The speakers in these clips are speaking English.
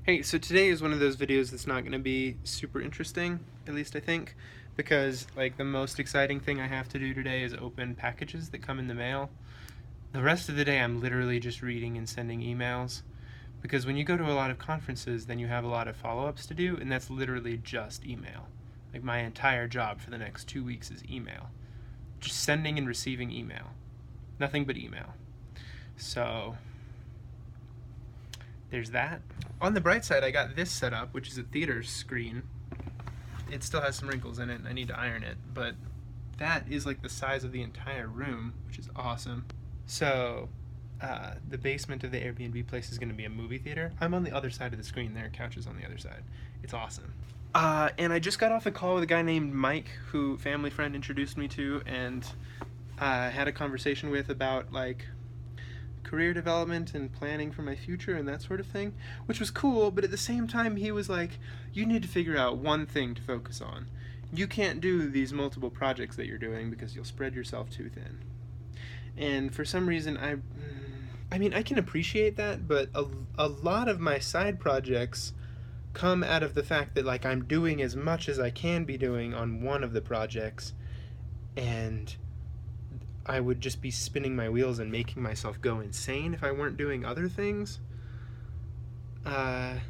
Hey, so today is one of those videos that's not going to be super interesting, at least I think, because like the most exciting thing I have to do today is open packages that come in the mail. The rest of the day I'm literally just reading and sending emails, because when you go to a lot of conferences, then you have a lot of follow-ups to do, and that's literally just email. Like my entire job for the next 2 weeks is email. Just sending and receiving email. Nothing but email. So there's that. On the bright side, I got this set up, which is a theater screen. It still has some wrinkles in it, and I need to iron it, but that is like the size of the entire room, which is awesome. So the basement of the Airbnb place is going to be a movie theater. I'm on the other side of the screen. There are couches on the other side. It's awesome. And I just got off a call with a guy named Mike, who family friend introduced me to, and had a conversation with about like career development and planning for my future and that sort of thing, which was cool. But at the same time, he was like, you need to figure out one thing to focus on. You can't do these multiple projects that you're doing because you'll spread yourself too thin. And for some reason, I mean, I can appreciate that, but a lot of my side projects come out of the fact that like I'm doing as much as I can be doing on one of the projects, and I would just be spinning my wheels and making myself go insane if I weren't doing other things. So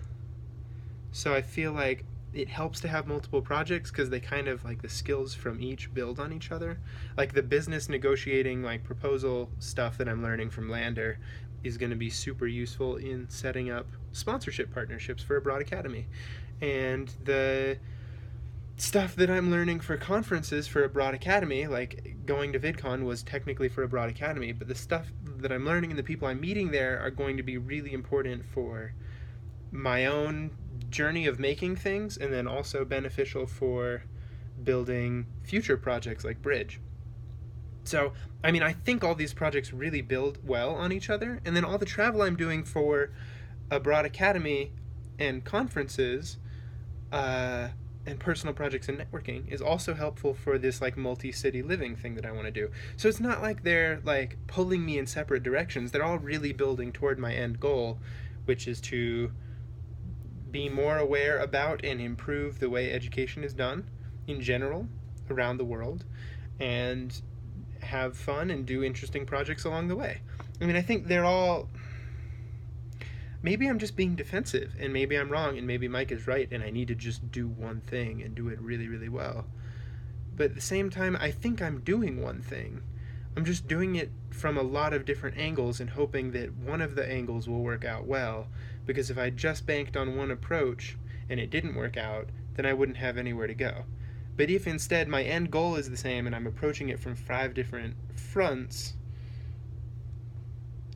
I feel like it helps to have multiple projects because they kind of like the skills from each build on each other. Like the business negotiating, like proposal stuff that I'm learning from Lander is going to be super useful in setting up sponsorship partnerships for a broad academy. And the stuff that I'm learning for conferences for a broad academy, like going to VidCon was technically for a broad academy, but the stuff that I'm learning and the people I'm meeting there are going to be really important for my own journey of making things, and then also beneficial for building future projects like Bridge. So, I mean, I think all these projects really build well on each other, and then all the travel I'm doing for a broad academy and conferences, and personal projects and networking is also helpful for this like multi-city living thing that I want to do. So it's not like they're like pulling me in separate directions. They're all really building toward my end goal, which is to be more aware about and improve the way education is done in general around the world, and have fun and do interesting projects along the way. I mean, I think they're all... Maybe I'm just being defensive, and maybe I'm wrong, and maybe Mike is right, and I need to just do one thing and do it really, really well. But at the same time, I think I'm doing one thing. I'm just doing it from a lot of different angles and hoping that one of the angles will work out well, because if I just banked on one approach and it didn't work out, then I wouldn't have anywhere to go. But if instead my end goal is the same and I'm approaching it from 5 different fronts,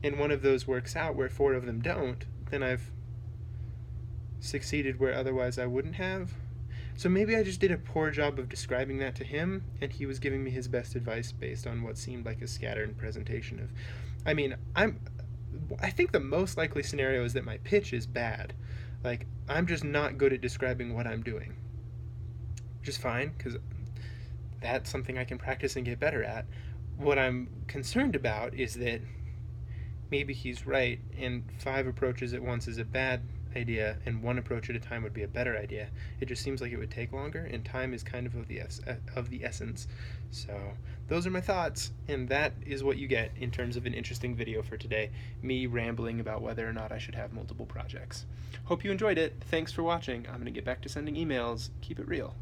and one of those works out where 4 of them don't, then I've succeeded where otherwise I wouldn't have. So maybe I just did a poor job of describing that to him, and he was giving me his best advice based on what seemed like a scattered presentation of... I mean, I think the most likely scenario is that my pitch is bad. Like, I'm just not good at describing what I'm doing. Which is fine, because that's something I can practice and get better at. What I'm concerned about is that maybe he's right, and 5 approaches at once is a bad idea, and 1 approach at a time would be a better idea. It just seems like it would take longer, and time is kind of the essence. So those are my thoughts, and that is what you get in terms of an interesting video for today, me rambling about whether or not I should have multiple projects. Hope you enjoyed it. Thanks for watching. I'm going to get back to sending emails. Keep it real.